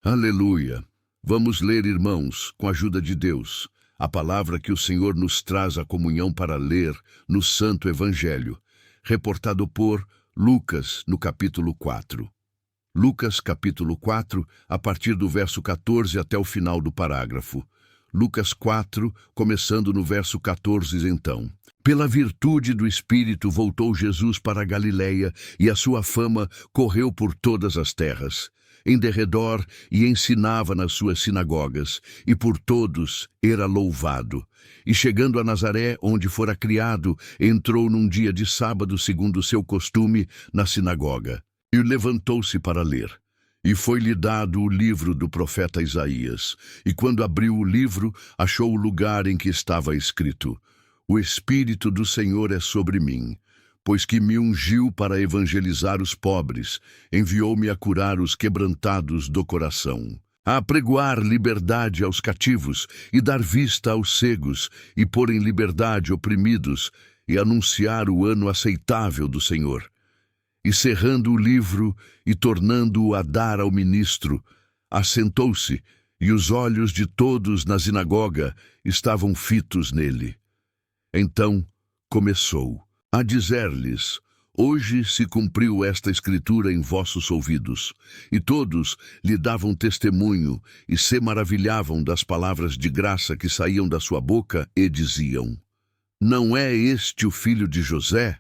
Aleluia! Vamos ler, irmãos, com a ajuda de Deus, a palavra que o Senhor nos traz à comunhão para ler no Santo Evangelho, reportado por Lucas, no capítulo 4. Lucas, capítulo 4, a partir do verso 14 até o final do parágrafo. Lucas 4, começando no verso 14, então. Pela virtude do Espírito voltou Jesus para a Galileia, e a sua fama correu por todas as terras. Em derredor, e ensinava nas suas sinagogas, e por todos era louvado. E chegando a Nazaré, onde fora criado, entrou num dia de sábado, segundo o seu costume, na sinagoga. E levantou-se para ler. E foi-lhe dado o livro do profeta Isaías. E quando abriu o livro, achou o lugar em que estava escrito: O Espírito do Senhor é sobre mim, pois que me ungiu para evangelizar os pobres, enviou-me a curar os quebrantados do coração, a apregoar liberdade aos cativos e dar vista aos cegos, e pôr em liberdade oprimidos, e anunciar o ano aceitável do Senhor. E cerrando o livro e tornando-o a dar ao ministro, assentou-se, e os olhos de todos na sinagoga estavam fitos nele. Então começou a dizer-lhes: Hoje se cumpriu esta escritura em vossos ouvidos. E todos lhe davam testemunho e se maravilhavam das palavras de graça que saíam da sua boca e diziam: Não é este o filho de José?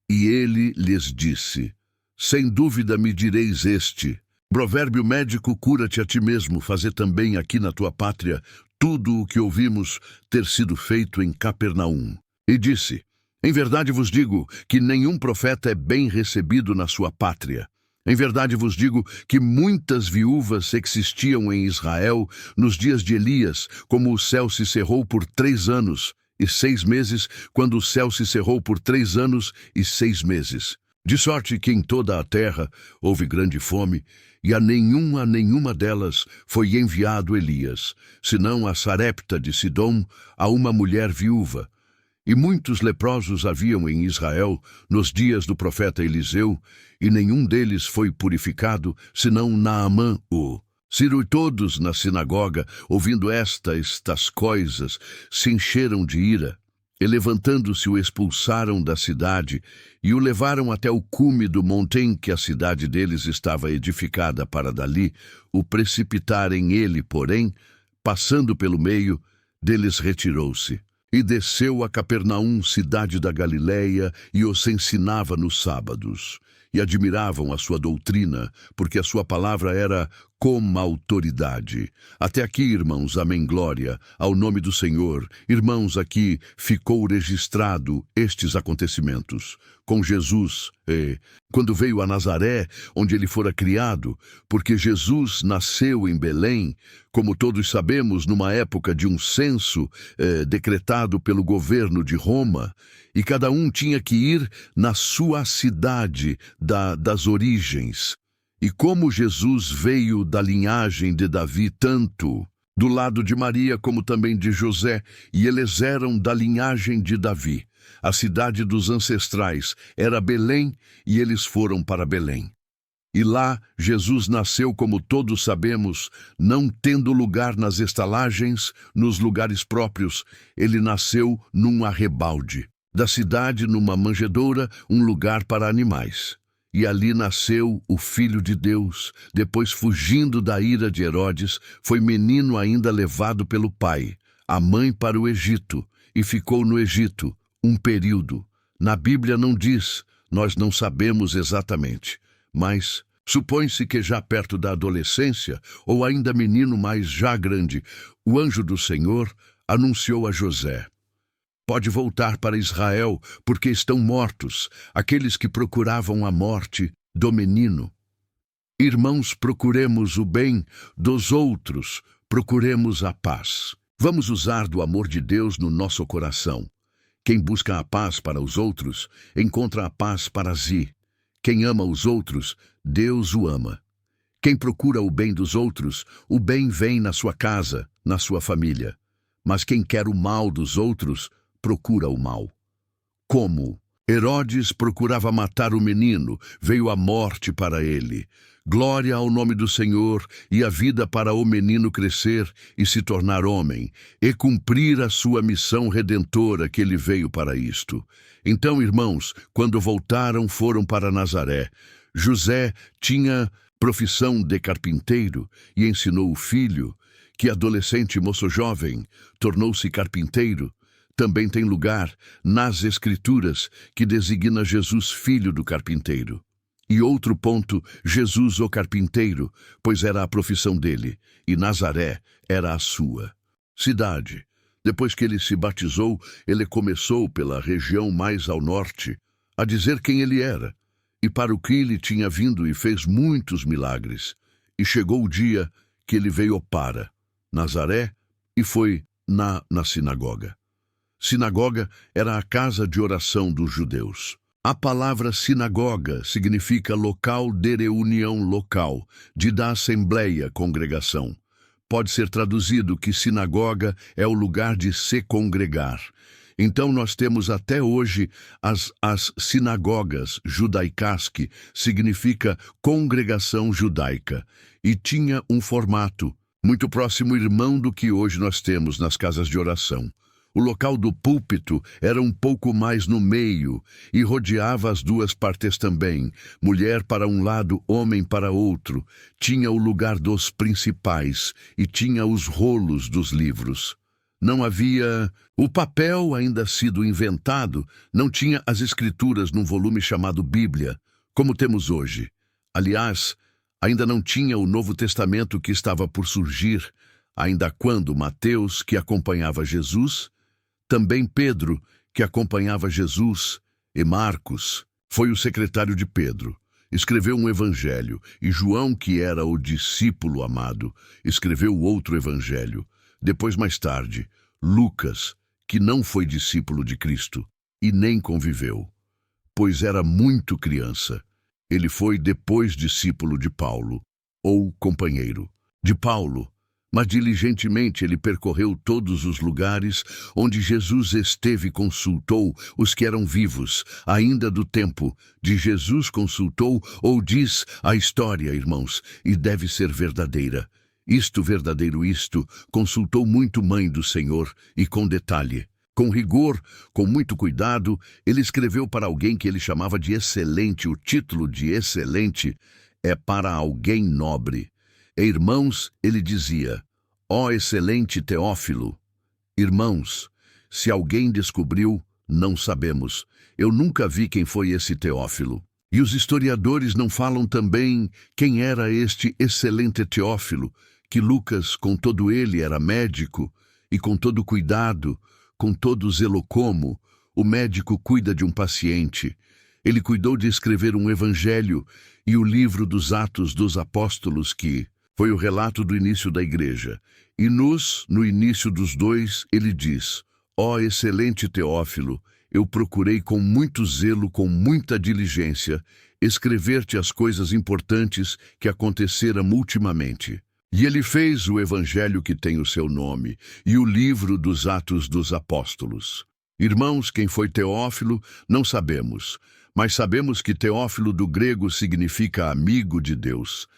E ele lhes disse: Sem dúvida me direis este. Provérbio médico: cura-te a ti mesmo, faze também aqui na tua pátria tudo o que ouvimos ter sido feito em Capernaum. E disse: Em verdade vos digo que nenhum profeta é bem recebido na sua pátria. Em verdade vos digo que muitas viúvas existiam em Israel nos dias de Elias, como o céu se cerrou por 3 anos e 6 meses, quando o céu se cerrou por 3 anos e 6 meses. De sorte que em toda a terra houve grande fome, e a nenhuma delas foi enviado Elias, senão a Sarepta de Sidom, a uma mulher viúva. E muitos leprosos haviam em Israel nos dias do profeta Eliseu, e nenhum deles foi purificado, senão Naamã o Ciro. E todos na sinagoga, ouvindo estas coisas, se encheram de ira, e levantando-se o expulsaram da cidade, e o levaram até o cume do monte em que a cidade deles estava edificada, para dali o precipitarem. Ele, porém, passando pelo meio deles, retirou-se. E desceu a Capernaum, cidade da Galileia, e os ensinava nos sábados. E admiravam a sua doutrina, porque a sua palavra era com autoridade. Até aqui, irmãos, amém, glória ao nome do Senhor. Irmãos, aqui ficou registrado estes acontecimentos com Jesus, quando veio a Nazaré, onde ele fora criado, porque Jesus nasceu em Belém, como todos sabemos, numa época de um censo decretado pelo governo de Roma, e cada um tinha que ir na sua cidade das origens. E como Jesus veio da linhagem de Davi, tanto do lado de Maria como também de José, e eles eram da linhagem de Davi, a cidade dos ancestrais era Belém, e eles foram para Belém. E lá Jesus nasceu, como todos sabemos, não tendo lugar nas estalagens, nos lugares próprios. Ele nasceu num arrebalde da cidade, numa manjedoura, um lugar para animais. E ali nasceu o Filho de Deus. Depois, fugindo da ira de Herodes, foi menino ainda levado pelo pai, a mãe, para o Egito, e ficou no Egito um período. Na Bíblia não diz, nós não sabemos exatamente, mas supõe-se que já perto da adolescência, ou ainda menino, mas já grande, o anjo do Senhor anunciou a José: Pode voltar para Israel, porque estão mortos aqueles que procuravam a morte do menino. Irmãos, procuremos o bem dos outros, procuremos a paz. Vamos usar do amor de Deus no nosso coração. Quem busca a paz para os outros, encontra a paz para si. Quem ama os outros, Deus o ama. Quem procura o bem dos outros, o bem vem na sua casa, na sua família. Mas quem quer o mal dos outros, procura o mal. Como Herodes procurava matar o menino, veio a morte para ele. Glória ao nome do Senhor, e a vida para o menino crescer e se tornar homem, e cumprir a sua missão redentora que ele veio para isto. Então, irmãos, quando voltaram, foram para Nazaré. José tinha profissão de carpinteiro e ensinou o filho, que adolescente moço jovem, tornou-se carpinteiro. Também tem lugar nas Escrituras que designa Jesus filho do carpinteiro. E outro ponto, Jesus o carpinteiro, pois era a profissão dele, e Nazaré era a sua cidade. Depois que ele se batizou, ele começou pela região mais ao norte a dizer quem ele era, e para o que ele tinha vindo, e fez muitos milagres. E chegou o dia que ele veio para Nazaré e foi na sinagoga. Sinagoga era a casa de oração dos judeus. A palavra sinagoga significa local de reunião local, da assembleia, congregação. Pode ser traduzido que sinagoga é o lugar de se congregar. Então nós temos até hoje as sinagogas judaicas, que significa congregação judaica, e tinha um formato muito próximo, irmão, do que hoje nós temos nas casas de oração. O local do púlpito era um pouco mais no meio e rodeava as duas partes também, mulher para um lado, homem para outro. Tinha o lugar dos principais e tinha os rolos dos livros. Não havia o papel ainda sido inventado, não tinha as escrituras num volume chamado Bíblia, como temos hoje. Aliás, ainda não tinha o Novo Testamento, que estava por surgir, ainda quando Mateus, que acompanhava Jesus, também Pedro, que acompanhava Jesus, e Marcos, foi o secretário de Pedro, escreveu um evangelho, e João, que era o discípulo amado, escreveu outro evangelho. Depois, mais tarde, Lucas, que não foi discípulo de Cristo e nem conviveu, pois era muito criança. Ele foi depois discípulo de Paulo, ou companheiro de Paulo, mas diligentemente ele percorreu todos os lugares onde Jesus esteve e consultou os que eram vivos, ainda do tempo de Jesus consultou, ou diz a história, irmãos, e deve ser verdadeira. Isto, consultou muito mãe do Senhor, e com detalhe, com rigor, com muito cuidado, ele escreveu para alguém que ele chamava de excelente. O título de excelente é para alguém nobre. E, irmãos, ele dizia: ó excelente Teófilo. Irmãos, se alguém descobriu, não sabemos. Eu nunca vi quem foi esse Teófilo. E os historiadores não falam também quem era este excelente Teófilo, que Lucas, com todo ele, era médico, e com todo cuidado, com todo zelo, como o médico cuida de um paciente. Ele cuidou de escrever um evangelho e o livro dos Atos dos Apóstolos, que foi o relato do início da igreja. E no início dos dois, ele diz: ó excelente Teófilo, eu procurei com muito zelo, com muita diligência, escrever-te as coisas importantes que aconteceram ultimamente. E ele fez o evangelho que tem o seu nome, e o livro dos Atos dos Apóstolos. Irmãos, quem foi Teófilo, não sabemos, mas sabemos que Teófilo do grego significa amigo de Deus.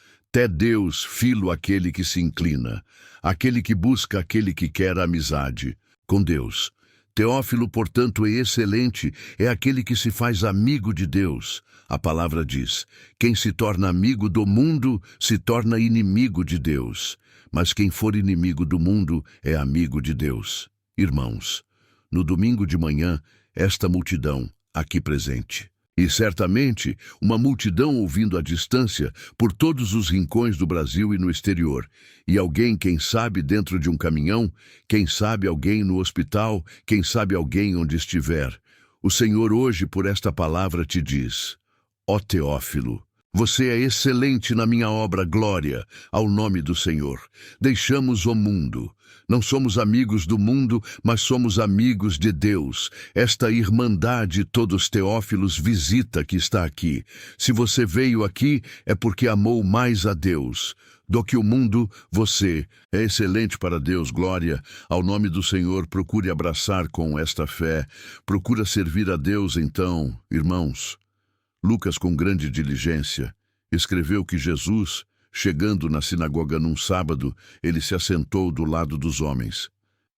Deus, filo, aquele que se inclina, aquele que busca, aquele que quer amizade com Deus. Teófilo, portanto, é excelente, é aquele que se faz amigo de Deus. A palavra diz: quem se torna amigo do mundo se torna inimigo de Deus. Mas quem for inimigo do mundo é amigo de Deus. Irmãos, no domingo de manhã, esta multidão aqui presente, e certamente uma multidão ouvindo à distância por todos os rincões do Brasil e no exterior, e alguém, quem sabe, dentro de um caminhão, quem sabe alguém no hospital, quem sabe alguém onde estiver. O Senhor hoje, por esta palavra, te diz: ó Teófilo, você é excelente na minha obra, glória ao nome do Senhor. Deixamos o mundo. Não somos amigos do mundo, mas somos amigos de Deus. Esta irmandade todos Teófilos visita que está aqui. Se você veio aqui, é porque amou mais a Deus do que o mundo. Você é excelente para Deus, glória ao nome do Senhor. Procure abraçar com esta fé. Procura servir a Deus então, irmãos. Lucas, com grande diligência, escreveu que Jesus, chegando na sinagoga num sábado, ele se assentou do lado dos homens,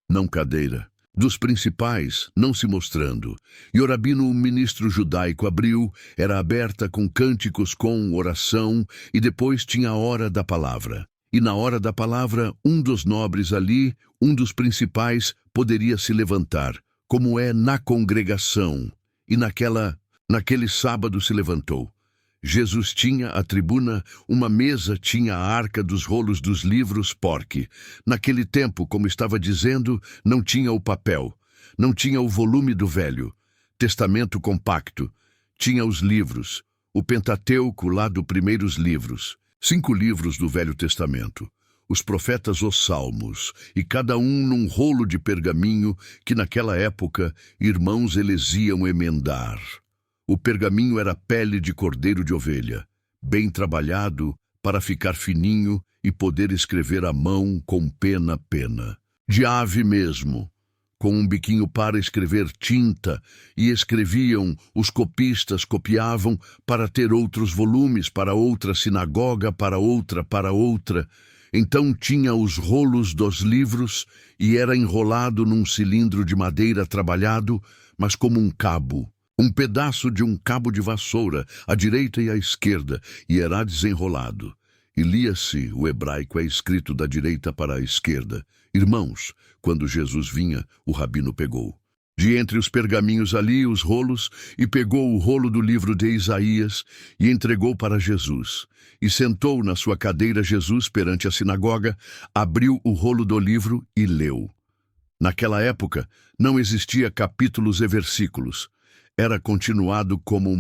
não cadeira, dos principais, não se mostrando. E o rabino, o ministro judaico, abriu, era aberta com cânticos, com oração, e depois tinha a hora da palavra. E na hora da palavra, um dos nobres ali, um dos principais, poderia se levantar, como é na congregação. E naquele sábado se levantou. Jesus tinha a tribuna, uma mesa tinha a arca dos rolos dos livros, porque, naquele tempo, como estava dizendo, não tinha o papel, não tinha o volume do Velho Testamento compacto, tinha os livros, o Pentateuco lá dos primeiros livros, 5 livros do Velho Testamento, os profetas, os salmos, e cada um num rolo de pergaminho que naquela época irmãos eles iam emendar. O pergaminho era pele de cordeiro de ovelha, bem trabalhado para ficar fininho e poder escrever à mão com pena. De ave mesmo, com um biquinho para escrever tinta, e escreviam, os copistas copiavam para ter outros volumes, para outra sinagoga, para outra. Então tinha os rolos dos livros e era enrolado num cilindro de madeira trabalhado, mas como um cabo. Um pedaço de um cabo de vassoura, à direita e à esquerda, e era desenrolado. E lia-se, o hebraico é escrito da direita para a esquerda. Irmãos, quando Jesus vinha, o rabino pegou de entre os pergaminhos ali os rolos, e pegou o rolo do livro de Isaías, e entregou para Jesus. E sentou na sua cadeira Jesus perante a sinagoga, abriu o rolo do livro e leu. Naquela época, não existia capítulos e versículos. Era continuado como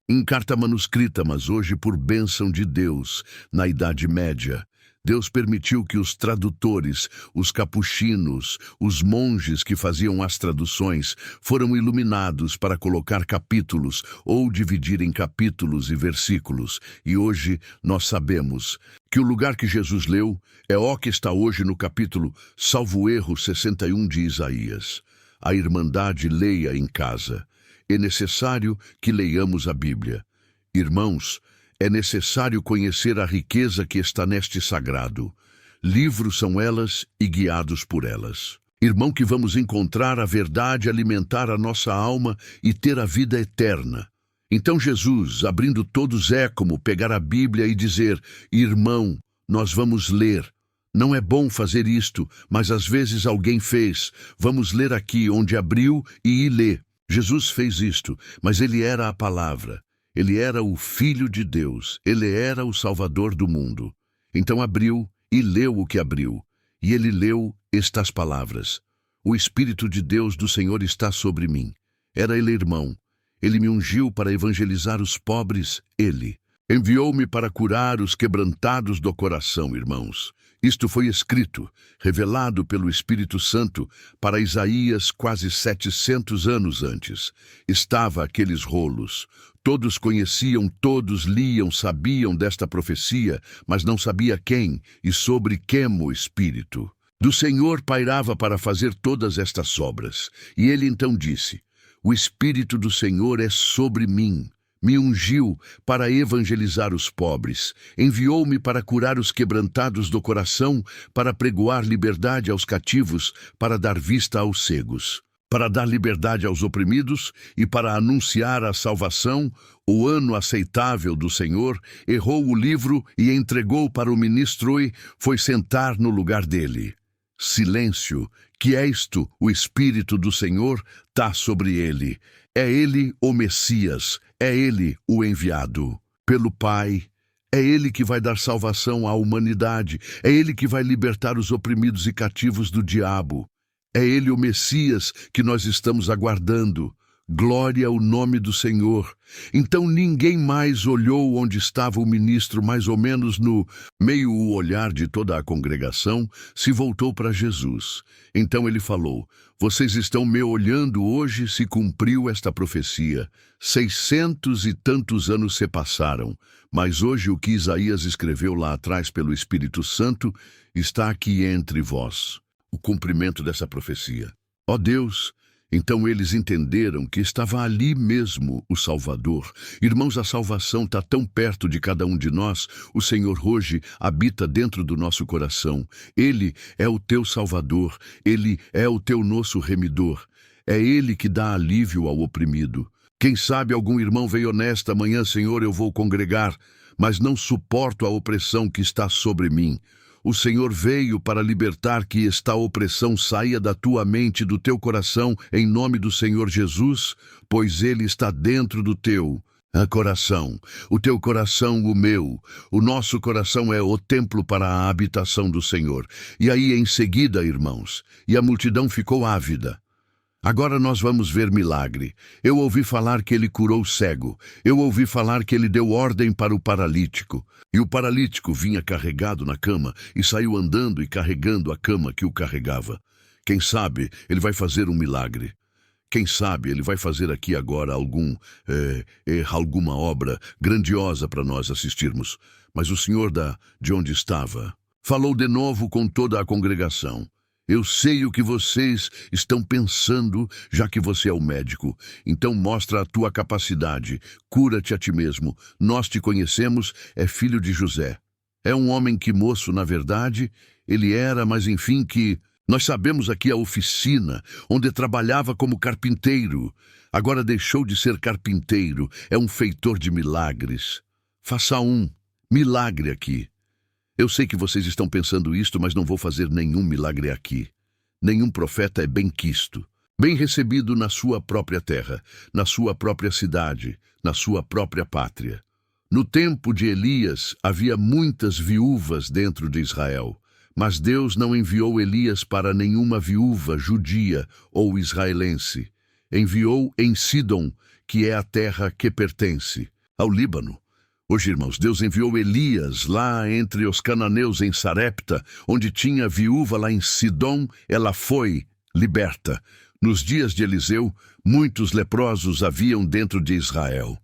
em carta manuscrita, mas hoje, por bênção de Deus, na Idade Média, Deus permitiu que os tradutores, os capuchinos, os monges que faziam as traduções, foram iluminados para colocar capítulos ou dividir em capítulos e versículos. E hoje nós sabemos que o lugar que Jesus leu é o que está hoje no capítulo, salvo erro, 61 de Isaías. A Irmandade leia em casa. É necessário que leiamos a Bíblia. Irmãos, é necessário conhecer a riqueza que está neste sagrado. Livros são elas e guiados por elas. Irmão, que vamos encontrar a verdade, alimentar a nossa alma e ter a vida eterna. Então Jesus, abrindo todos, é como pegar a Bíblia e dizer: irmão, nós vamos ler. Não é bom fazer isto, mas às vezes alguém fez. Vamos ler aqui, onde abriu e lê. Jesus fez isto, mas ele era a palavra. Ele era o Filho de Deus. Ele era o Salvador do mundo. Então abriu e leu o que abriu. E ele leu estas palavras: o Espírito de Deus do Senhor está sobre mim. Era ele irmão. Ele me ungiu para evangelizar os pobres. Ele enviou-me para curar os quebrantados do coração, irmãos. Isto foi escrito, revelado pelo Espírito Santo para Isaías quase 700 anos antes. Estava aqueles rolos. Todos conheciam, todos liam, sabiam desta profecia, mas não sabia quem e sobre quem o Espírito do Senhor pairava para fazer todas estas obras. E ele então disse: o Espírito do Senhor é sobre mim. Me ungiu para evangelizar os pobres, enviou-me para curar os quebrantados do coração, para pregoar liberdade aos cativos, para dar vista aos cegos, para dar liberdade aos oprimidos e para anunciar a salvação, o ano aceitável do Senhor. Errou o livro e entregou para o ministro e foi sentar no lugar dele. Silêncio, que é isto? O Espírito do Senhor está sobre ele. É ele o Messias, é ele o enviado pelo Pai. É ele que vai dar salvação à humanidade, é ele que vai libertar os oprimidos e cativos do diabo. É ele o Messias que nós estamos aguardando. Glória ao nome do Senhor. Então ninguém mais olhou onde estava o ministro, mais ou menos no meio o olhar de toda a congregação, se voltou para Jesus. Então ele falou: vocês estão me olhando hoje, se cumpriu esta profecia. 600 e tantos anos se passaram, mas hoje o que Isaías escreveu lá atrás pelo Espírito Santo está aqui entre vós. O cumprimento dessa profecia. Ó Deus, Então eles entenderam que estava ali mesmo o Salvador. Irmãos, a salvação está tão perto de cada um de nós. O Senhor hoje habita dentro do nosso coração. Ele é o teu Salvador. Ele é o teu nosso remidor. É Ele que dá alívio ao oprimido. Quem sabe algum irmão veio nesta manhã: Senhor, eu vou congregar, mas não suporto a opressão que está sobre mim. O Senhor veio para libertar que esta opressão saia da tua mente e do teu coração, em nome do Senhor Jesus, pois Ele está dentro do teu coração. O teu coração, o meu. O nosso coração é o templo para a habitação do Senhor. E aí, em seguida, irmãos, e a multidão ficou ávida. Agora nós vamos ver milagre. Eu ouvi falar que ele curou o cego. Eu ouvi falar que ele deu ordem para o paralítico. E o paralítico vinha carregado na cama e saiu andando e carregando a cama que o carregava. Quem sabe ele vai fazer um milagre. Quem sabe ele vai fazer aqui agora alguma obra grandiosa para nós assistirmos. Mas o Senhor de onde estava falou de novo com toda a congregação. Eu sei o que vocês estão pensando, já que você é o médico. Então mostra a tua capacidade. Cura-te a ti mesmo. Nós te conhecemos, é filho de José. É um homem que moço, na verdade, ele era, mas enfim que... Nós sabemos aqui a oficina, onde trabalhava como carpinteiro. Agora deixou de ser carpinteiro, é um feitor de milagres. Faça um milagre aqui. Eu sei que vocês estão pensando isto, mas não vou fazer nenhum milagre aqui. Nenhum profeta é bem-quisto, bem recebido na sua própria terra, na sua própria cidade, na sua própria pátria. No tempo de Elias, havia muitas viúvas dentro de Israel, mas Deus não enviou Elias para nenhuma viúva judia ou israelense. Enviou em Sidom, que é a terra que pertence ao Líbano. Hoje, irmãos, Deus enviou Elias lá entre os cananeus em Sarepta, onde tinha viúva lá em Sidom, ela foi liberta. Nos dias de Eliseu, muitos leprosos haviam dentro de Israel.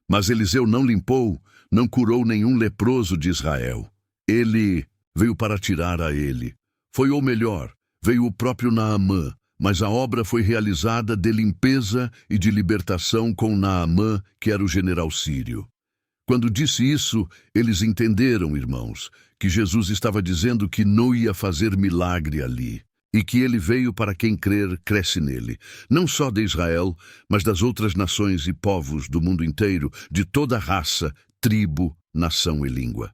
Mas Eliseu não limpou, não curou nenhum leproso de Israel. Ele veio para tirar a ele. Foi ou melhor, veio o próprio Naamã, mas a obra foi realizada de limpeza e de libertação com Naamã, que era o general sírio. Quando disse isso, eles entenderam, irmãos, que Jesus estava dizendo que não ia fazer milagre ali, e que ele veio para quem crer, cresce nele, não só de Israel, mas das outras nações e povos do mundo inteiro, de toda raça, tribo, nação e língua.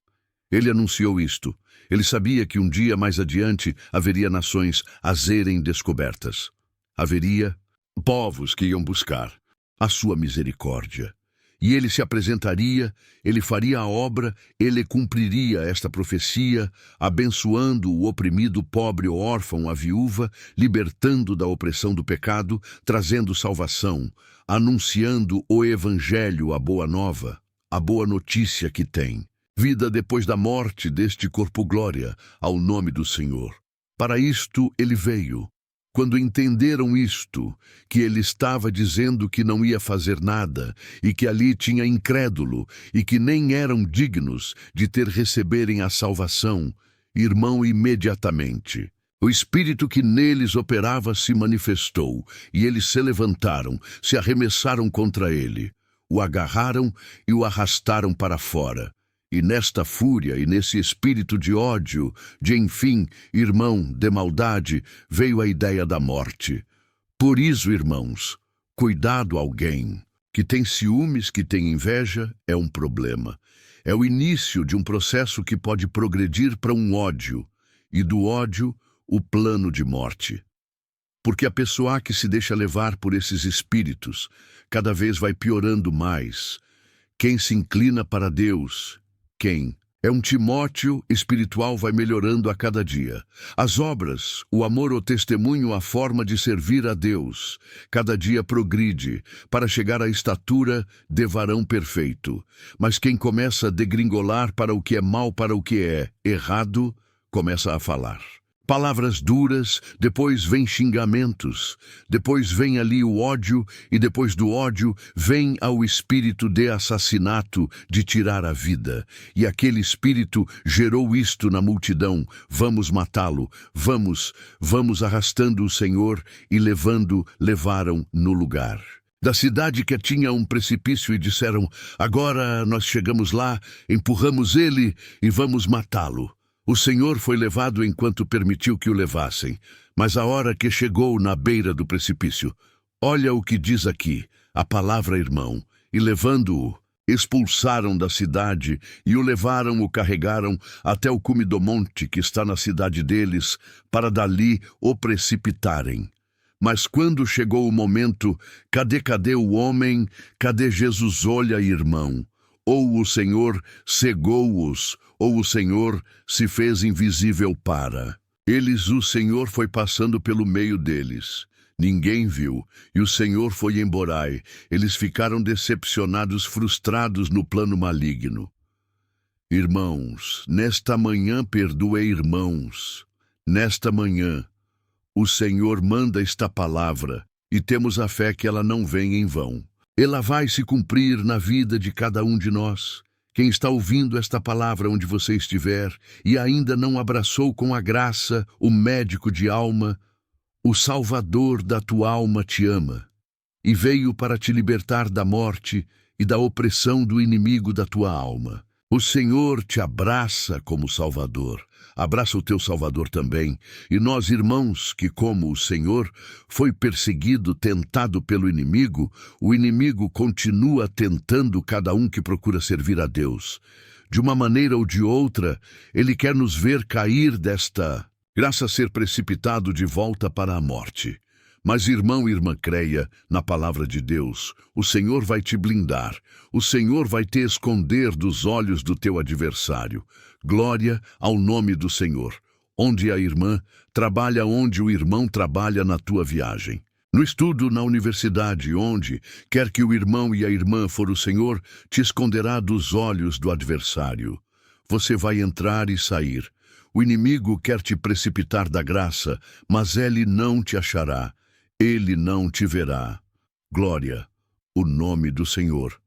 Ele anunciou isto. Ele sabia que um dia mais adiante haveria nações a serem descobertas. Haveria povos que iam buscar a sua misericórdia. E ele se apresentaria, ele faria a obra, ele cumpriria esta profecia, abençoando o oprimido, o pobre, o órfão, a viúva, libertando da opressão do pecado, trazendo salvação, anunciando o evangelho, a boa nova, a boa notícia que tem. Vida depois da morte deste corpo glória, ao nome do Senhor. Para isto ele veio. Quando entenderam isto, que ele estava dizendo que não ia fazer nada, e que ali tinha incrédulo, e que nem eram dignos de receberem a salvação, irmão, imediatamente, o Espírito que neles operava se manifestou, e eles se levantaram, se arremessaram contra ele, o agarraram e o arrastaram para fora. E nesta fúria e nesse espírito de ódio, de enfim, irmão, de maldade, veio a ideia da morte. Por isso, irmãos, cuidado alguém que tem ciúmes, que tem inveja, é um problema. É o início de um processo que pode progredir para um ódio, e do ódio, o plano de morte. Porque a pessoa que se deixa levar por esses espíritos, cada vez vai piorando mais. Quem se inclina para Deus, quem é um Timóteo espiritual, vai melhorando a cada dia. As obras, o amor, o testemunho, a forma de servir a Deus, cada dia progride para chegar à estatura de varão perfeito. Mas quem começa a degringolar para o que é mal, para o que é errado, começa a falar. Palavras duras, depois vem xingamentos, depois vem ali o ódio, e depois do ódio vem ao espírito de assassinato, de tirar a vida. E aquele espírito gerou isto na multidão: vamos matá-lo, vamos arrastando o Senhor, e levaram no lugar da cidade que tinha um precipício, e disseram: agora nós chegamos lá, empurramos ele e vamos matá-lo. O Senhor foi levado enquanto permitiu que o levassem, mas a hora que chegou na beira do precipício, olha o que diz aqui, a palavra irmão, e levando-o, expulsaram da cidade e o carregaram até o cume do monte que está na cidade deles, para dali o precipitarem. Mas quando chegou o momento, cadê o homem? Cadê Jesus? Olha, irmão. Ou o Senhor cegou-os, ou o Senhor se fez invisível para eles. O Senhor foi passando pelo meio deles. Ninguém viu, e o Senhor foi embora. Eles ficaram decepcionados, frustrados no plano maligno. Irmãos, nesta manhã perdoe, irmãos. Nesta manhã, o Senhor manda esta palavra, e temos a fé que ela não vem em vão. Ela vai se cumprir na vida de cada um de nós. Quem está ouvindo esta palavra onde você estiver e ainda não abraçou com a graça o médico de alma, o Salvador da tua alma te ama e veio para te libertar da morte e da opressão do inimigo da tua alma. O Senhor te abraça como Salvador. Abraça o teu Salvador também. E nós, irmãos, que como o Senhor foi perseguido, tentado pelo inimigo, o inimigo continua tentando cada um que procura servir a Deus. De uma maneira ou de outra, ele quer nos ver cair desta graça, ser precipitado de volta para a morte. Mas, irmão e irmã, creia na palavra de Deus. O Senhor vai te blindar. O Senhor vai te esconder dos olhos do teu adversário. Glória ao nome do Senhor. Onde a irmã trabalha, onde o irmão trabalha na tua viagem. No estudo, na universidade, onde quer que o irmão e a irmã for, o Senhor te esconderá dos olhos do adversário. Você vai entrar e sair. O inimigo quer te precipitar da graça, mas ele não te achará. Ele não te verá. Glória, o nome do Senhor.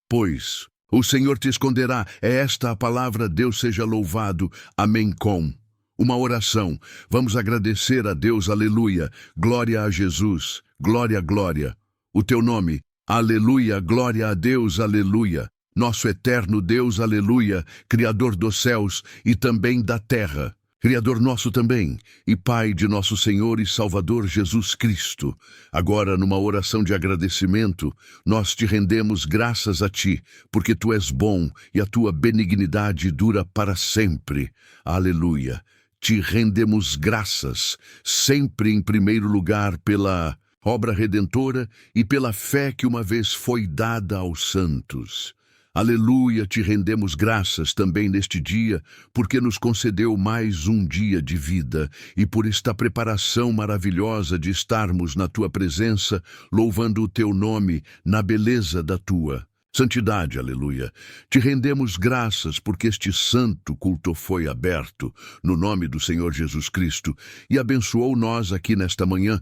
Pois o Senhor te esconderá. É esta a palavra. Deus seja louvado. Amém. Com uma oração, vamos agradecer a Deus. Aleluia. Glória a Jesus. Glória, glória. O teu nome. Aleluia. Glória a Deus. Aleluia. Nosso eterno Deus. Aleluia. Criador dos céus e também da terra. Criador nosso também, e Pai de nosso Senhor e Salvador Jesus Cristo. Agora, numa oração de agradecimento, nós te rendemos graças a Ti, porque Tu és bom e a Tua benignidade dura para sempre. Aleluia. Te rendemos graças, sempre em primeiro lugar pela obra redentora e pela fé que uma vez foi dada aos santos. Aleluia, te rendemos graças também neste dia, porque nos concedeu mais um dia de vida e por esta preparação maravilhosa de estarmos na Tua presença, louvando o Teu nome na beleza da Tua santidade. Aleluia. Te rendemos graças porque este santo culto foi aberto no nome do Senhor Jesus Cristo e abençoou nós aqui nesta manhã.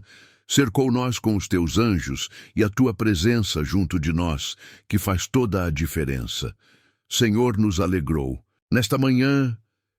Cercou nós com os teus anjos e a tua presença junto de nós, que faz toda a diferença. Senhor, nos alegrou. Nesta manhã,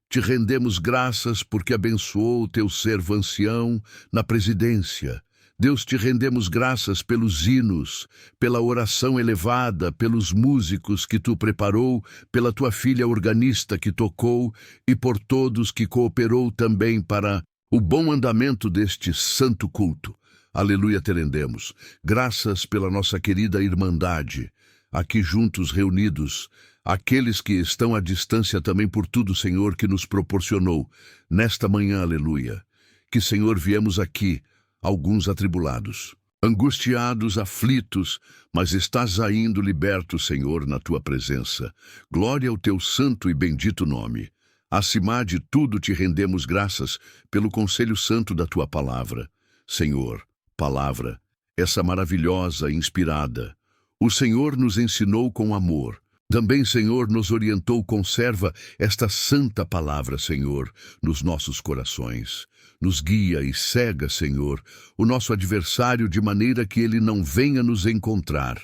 te rendemos graças porque abençoou o teu servo ancião na presidência. Deus, te rendemos graças pelos hinos, pela oração elevada, pelos músicos que tu preparou, pela tua filha organista que tocou e por todos que cooperou também para o bom andamento deste santo culto. Aleluia, te rendemos. Graças pela nossa querida irmandade, aqui juntos reunidos, aqueles que estão à distância também por tudo, Senhor, que nos proporcionou. Nesta manhã, aleluia, que, Senhor, viemos aqui, alguns atribulados, angustiados, aflitos, mas estás ainda liberto, Senhor, na tua presença. Glória ao teu santo e bendito nome. Acima de tudo te rendemos graças pelo conselho santo da tua palavra. Senhor, palavra, essa maravilhosa, inspirada. O Senhor nos ensinou com amor. Também, Senhor, nos orientou, conserva esta santa palavra, Senhor, nos nossos corações. Nos guia e cega, Senhor, o nosso adversário de maneira que ele não venha nos encontrar.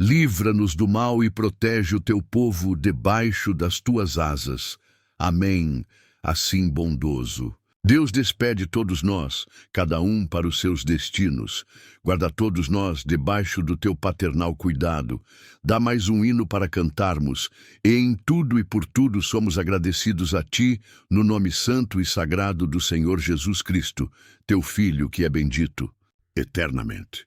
Livra-nos do mal e protege o teu povo debaixo das tuas asas. Amém. Assim bondoso. Deus despede todos nós, cada um para os seus destinos. Guarda todos nós debaixo do teu paternal cuidado. Dá mais um hino para cantarmos, e em tudo e por tudo somos agradecidos a ti, no nome santo e sagrado do Senhor Jesus Cristo, teu Filho que é bendito eternamente.